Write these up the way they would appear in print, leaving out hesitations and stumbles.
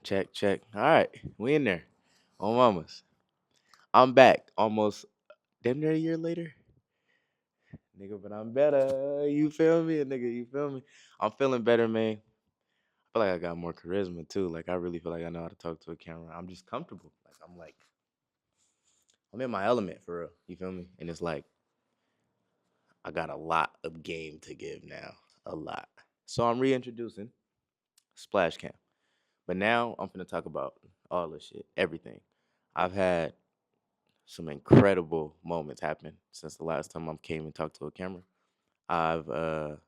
Check, check. All right, we in there. On mamas. I'm back. Almost damn near a year later. Nigga, but I'm better. You feel me? Nigga, you feel me? I'm feeling better, man. I feel like I got more charisma too. Like I really feel like I know how to talk to a camera. I'm just comfortable. I'm in my element for real. You feel me? And it's like I got a lot of game to give now. A lot. So I'm reintroducing Splash Cam. But now I'm gonna talk about all this shit, everything. I've had some incredible moments happen since the last time I came and talked to a camera. I've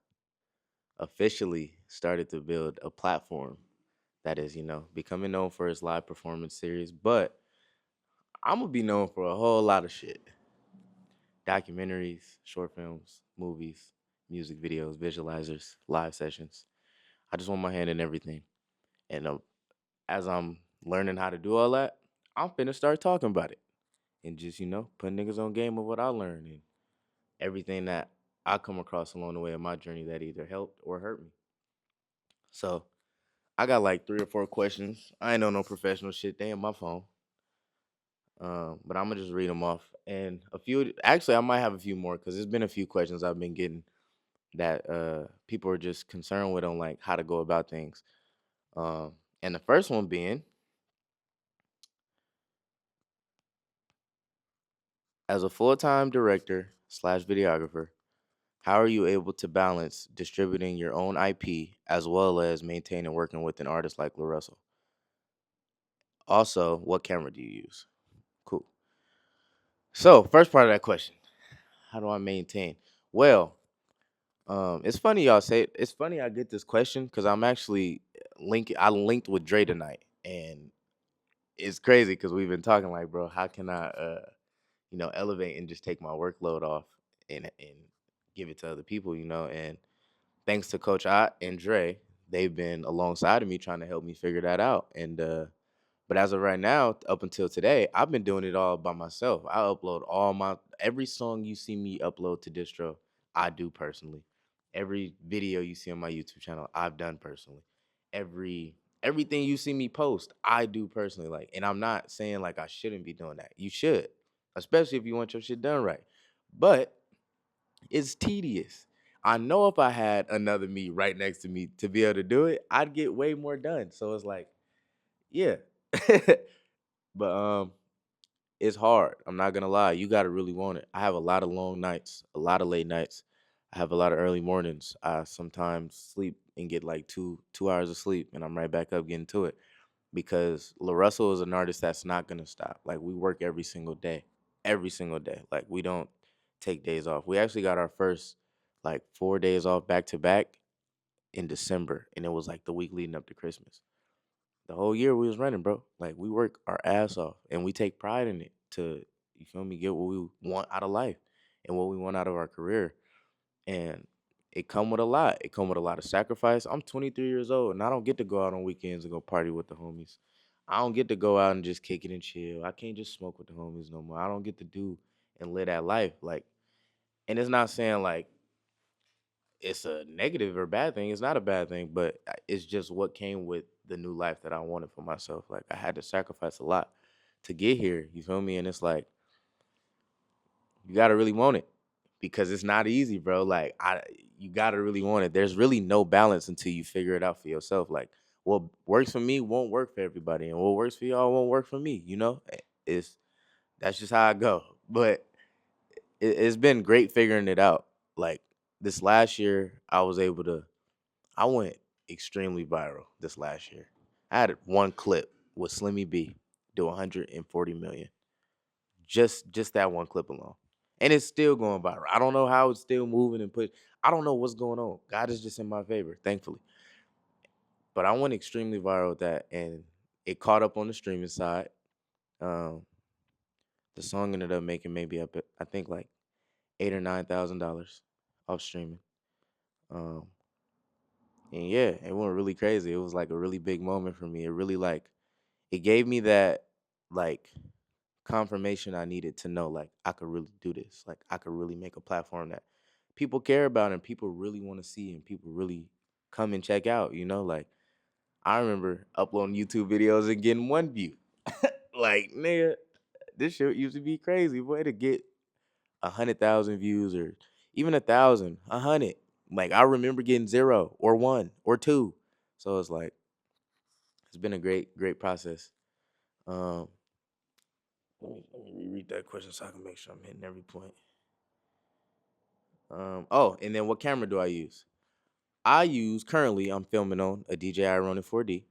officially started to build a platform that is, becoming known for its live performance series, but I'm gonna be known for a whole lot of shit: documentaries, short films, movies, music videos, visualizers, live sessions. I just want my hand in everything. And as I'm learning how to do all that, I'm finna start talking about it and just, put niggas on game of what I learned and everything that I come across along the way of my journey that either helped or hurt me. So I got like 3 or 4 questions. I ain't on no professional shit. They in my phone. But I'm gonna just read them off. And a few, actually, I might have a few more because there's been a few questions I've been getting that people are just concerned with on like how to go about things. Um, and the first one being, as a full-time director slash videographer, how are you able to balance distributing your own IP as well as maintaining working with an artist like LaRussell? Also, what camera do you use? Cool. So, first part of that question, how do I maintain? Well, it's funny y'all say it. It's funny I get this question because I'm actually I linked with Dre tonight, and it's crazy because we've been talking like, bro, how can I, elevate and just take my workload off and give it to other people, and thanks to Coach Ott and Dre, they've been alongside of me trying to help me figure that out. And but as of right now, up until today, I've been doing it all by myself. I upload every song you see me upload to distro, I do personally. Every video you see on my YouTube channel, I've done personally. Everything you see me post, I do personally. Like, and I'm not saying like I shouldn't be doing that. You should, especially if you want your shit done right. But it's tedious. I know if I had another me right next to me to be able to do it, I'd get way more done. So it's like, yeah. But it's hard. I'm not gonna lie. You gotta really want it. I have a lot of long nights, a lot of late nights. I have a lot of early mornings. I sometimes sleep and get like two hours of sleep, and I'm right back up getting to it because LaRussell is an artist that's not gonna stop. Like we work every single day. Like we don't take days off. We actually got our first like 4 days off back to back in December, and it was like the week leading up to Christmas. The whole year we was running, bro. Like we work our ass off, and we take pride in it. To you feel me, get what we want out of life and what we want out of our career, and it come with a lot. It come with a lot of sacrifice. I'm 23 years old, and I don't get to go out on weekends and go party with the homies. I don't get to go out and just kick it and chill. I can't just smoke with the homies no more. I don't get to do and live that life. Like, and it's not saying like it's a negative or bad thing. It's not a bad thing, but it's just what came with the new life that I wanted for myself. Like I had to sacrifice a lot to get here. You feel me? And it's like you gotta really want it because it's not easy, bro. Like you gotta really want it. There's really no balance until you figure it out for yourself. Like what works for me won't work for everybody, and what works for y'all won't work for me. It's that's just how I go. But it's been great figuring it out. Like this last year, I went extremely viral this last year. I had one clip with Slimmy B do 140 million. Just that one clip alone. And it's still going viral. I don't know how it's still moving and push. I don't know what's going on. God is just in my favor, thankfully. But I went extremely viral with that, and it caught up on the streaming side. Um, the song ended up making maybe up, I think like $8 or $9,000 off streaming. Um, and yeah, it went really crazy. It was like a really big moment for me. It really like it gave me that like confirmation I needed to know like I could really do this. Like I could really make a platform that people care about and people really want to see and people really come and check out, like I remember uploading YouTube videos and getting 1 view. Like, nigga, this shit used to be crazy, boy, to get 100,000 views or even 1,000, 100. Like, I remember getting 0 or 1 or 2. So it's like, it's been a great process. Um, let me reread that question so I can make sure I'm hitting every point. Oh, and then what camera do I use? Currently I'm filming on a DJI Ronin 4D.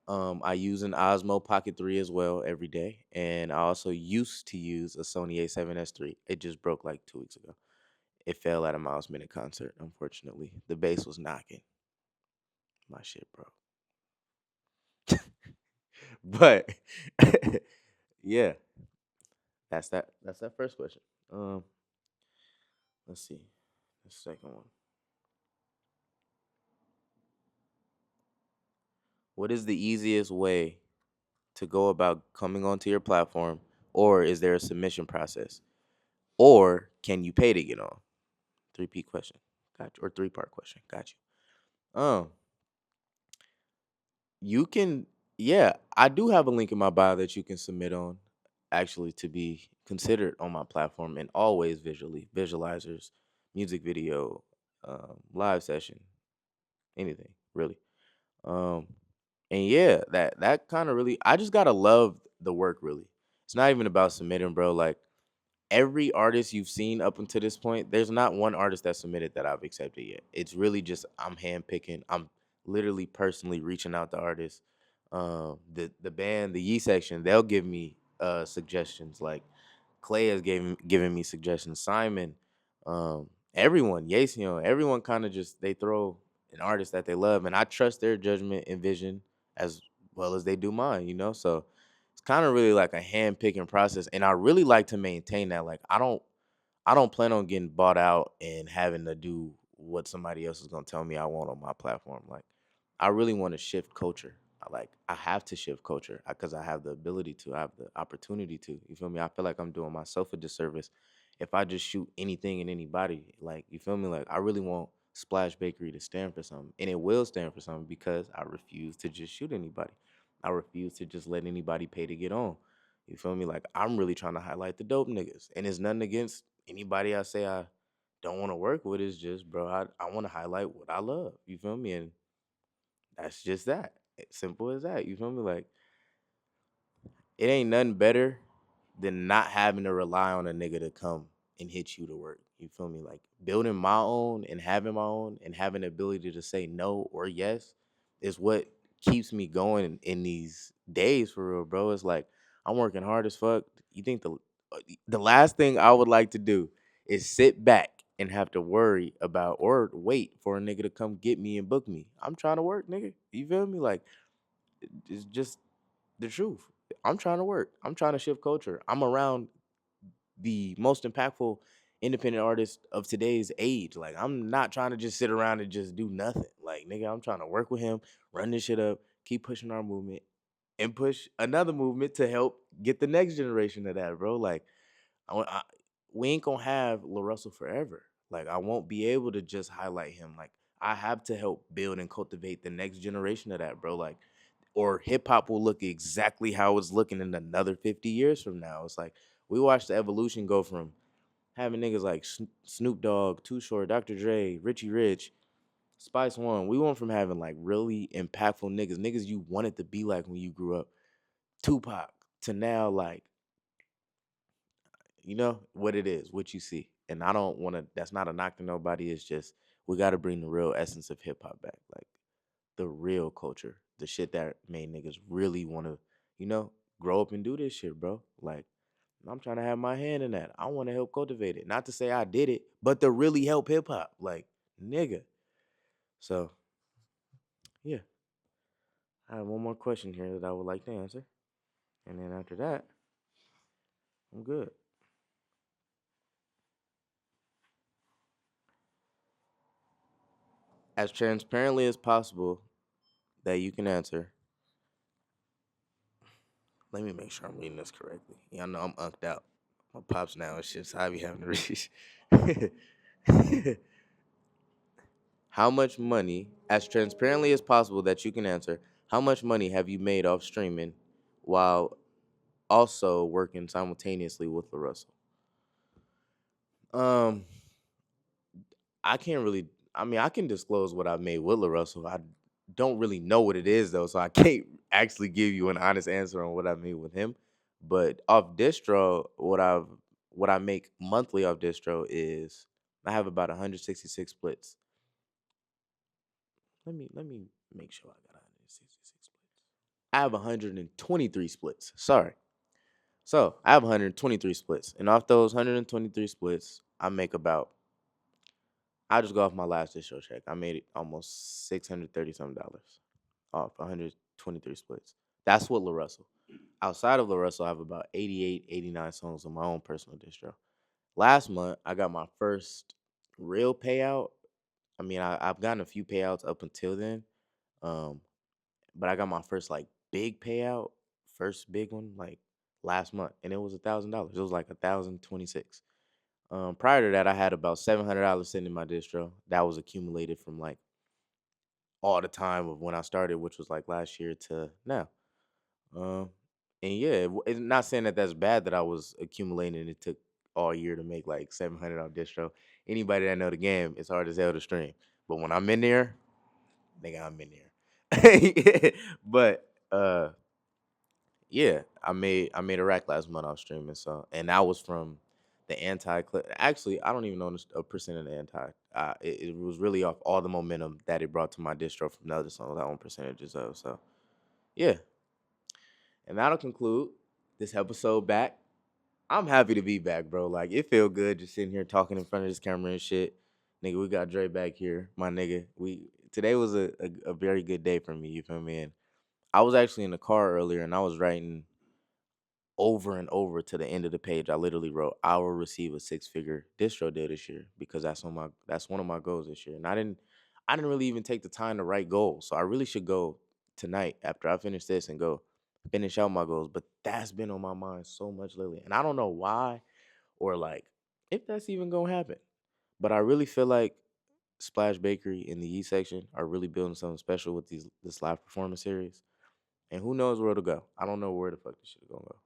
I use an Osmo Pocket 3 as well every day, and I also used to use a Sony A7S III. It just broke like 2 weeks ago. It fell at a Miles Minute concert, unfortunately. The bass was knocking. My shit broke. But yeah, that's that. That's that first question. Um, let's see. The second one. What is the easiest way to go about coming onto your platform, or is there a submission process? Or can you pay to get on? 3P question. Got you. Or 3-part question. Got you. You can, yeah, I do have a link in my bio that you can submit on, actually, to be considered on my platform, and always visually visualizers, music video, live session, anything really. Um, and yeah, that kind of really, I just gotta love the work. Really, it's not even about submitting, bro. Like, every artist you've seen up until this point, there's not one artist that submitted that I've accepted yet. It's really just I'm handpicking. I'm literally personally reaching out to artists. The band, the Yee section, they'll give me suggestions. Like, Clay has given me suggestions. Simon, everyone, Yasion, everyone kind of just they throw an artist that they love, and I trust their judgment and vision as well as they do mine. So it's kind of really like a hand picking process, and I really like to maintain that. Like, I don't plan on getting bought out and having to do what somebody else is gonna tell me I want on my platform. Like, I really want to shift culture. I have to shift culture because I have the ability to. I have the opportunity to. You feel me? I feel like I'm doing myself a disservice if I just shoot anything and anybody. Like, you feel me? Like, I really want Splash Bakery to stand for something, and it will stand for something because I refuse to just shoot anybody. I refuse to just let anybody pay to get on. You feel me? Like, I'm really trying to highlight the dope niggas, and it's nothing against anybody I say I don't want to work with. It's just, bro, I want to highlight what I love. You feel me? And that's just that. It's simple as that. You feel me? Like, it ain't nothing better than not having to rely on a nigga to come and hit you to work. You feel me? Like, building my own and having my own and having the ability to say no or yes is what keeps me going in these days, for real, bro. It's like, I'm working hard as fuck. You think the last thing I would like to do is sit back and have to worry about or wait for a nigga to come get me and book me. I'm trying to work, nigga. You feel me? Like, it's just the truth. I'm trying to work. I'm trying to shift culture. I'm around the most impactful independent artists of today's age. Like, I'm not trying to just sit around and just do nothing. Like, nigga, I'm trying to work with him, run this shit up, keep pushing our movement, and push another movement to help get the next generation of that, bro. Like, I, we ain't gonna have Lil Russell forever. Like, I won't be able to just highlight him. Like, I have to help build and cultivate the next generation of that, bro. Like, or hip hop will look exactly how it's looking in another 50 years from now. It's like, we watched the evolution go from having niggas like Snoop Dogg, Too Short, Dr. Dre, Richie Rich, Spice One. We went from having like really impactful niggas you wanted to be like when you grew up, Tupac, to now, like, what it is, what you see. And I don't want to, that's not a knock to nobody. It's just, we got to bring the real essence of hip hop back. Like, the real culture, the shit that made niggas really want to, grow up and do this shit, bro. Like, I'm trying to have my hand in that. I want to help cultivate it. Not to say I did it, but to really help hip hop. Like, nigga. So, yeah. I have one more question here that I would like to answer. And then after that, I'm good. As transparently as possible that you can answer. Let me make sure I'm reading this correctly. Y'all know I'm unked out. My pops now and shit, so I be having to read. How much money, as transparently as possible that you can answer, How much money have you made off streaming while also working simultaneously with the Russell? Um, I can't really. I mean, I can disclose what I've made with La Russell. I don't really know what it is though, so I can't actually give you an honest answer on what I made with him. But off distro, what I make monthly off distro is I have about 166 splits. Let me make sure I got 166 splits. I have 123 splits. Sorry. So I have 123 splits, and off those 123 splits, I make about. I'll just go off my last distro check. I made it almost 630 something dollars off 123 splits. That's what La Russell. Outside of La Russell, I have about 88, 89 songs on my own personal distro. Last month, I got my first real payout. I mean, I've gotten a few payouts up until then, um, but I got my first like big payout, first big one like last month, and it was $1,000. It was like 1,026. Prior to that, I had about $700 sitting in my distro. That was accumulated from like all the time of when I started, which was like last year to now. Um, and yeah, it's not saying that that's bad that I was accumulating and it took all year to make like 700 off distro. Anybody that know the game, it's hard as hell to stream. But when I'm in there, nigga, I'm in there. But yeah, I made a rack last month off streaming. So and that was from the anti clip. Actually, I don't even know a percent of the anti. It was really off all the momentum that it brought to my distro from the other songs. I own percentages of. So yeah, and that'll conclude this episode back. I'm happy to be back, bro. Like it feel good just sitting here talking in front of this camera and shit. Nigga, we got Dre back here, my nigga. We today was a very good day for me. You feel me? And I was actually in the car earlier, and I was writing over and over to the end of the page. I literally wrote, "I will receive a six-figure distro deal this year," because that's one of my goals this year. And I didn't really even take the time to write goals. So I really should go tonight after I finish this and go finish out my goals. But that's been on my mind so much lately. And I don't know why or like if that's even gonna happen. But I really feel like Splash Bakery in the Yeast section are really building something special with this live performance series. And who knows where it'll go. I don't know where the fuck this shit gonna go.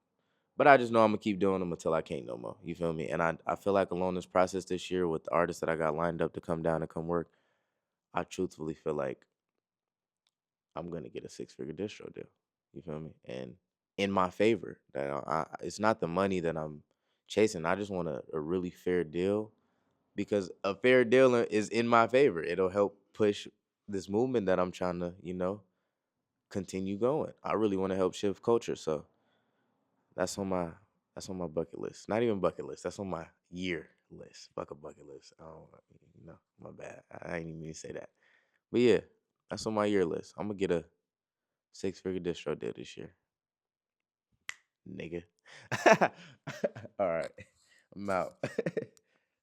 But I just know I'm gonna keep doing them until I can't no more. You feel me? And I feel like along this process this year with the artists that I got lined up to come down and come work, I truthfully feel like I'm gonna get a six-figure distro deal. You feel me? And in my favor, that it's not the money that I'm chasing. I just want a really fair deal because a fair deal is in my favor. It'll help push this movement that I'm trying to, continue going. I really want to help shift culture. So that's on my bucket list. Not even bucket list. That's on my year list. Fuck a bucket list. I don't my bad. I ain't even mean to say that. But yeah, that's on my year list. I'm gonna get a six-figure distro deal this year. Nigga. All right. I'm out.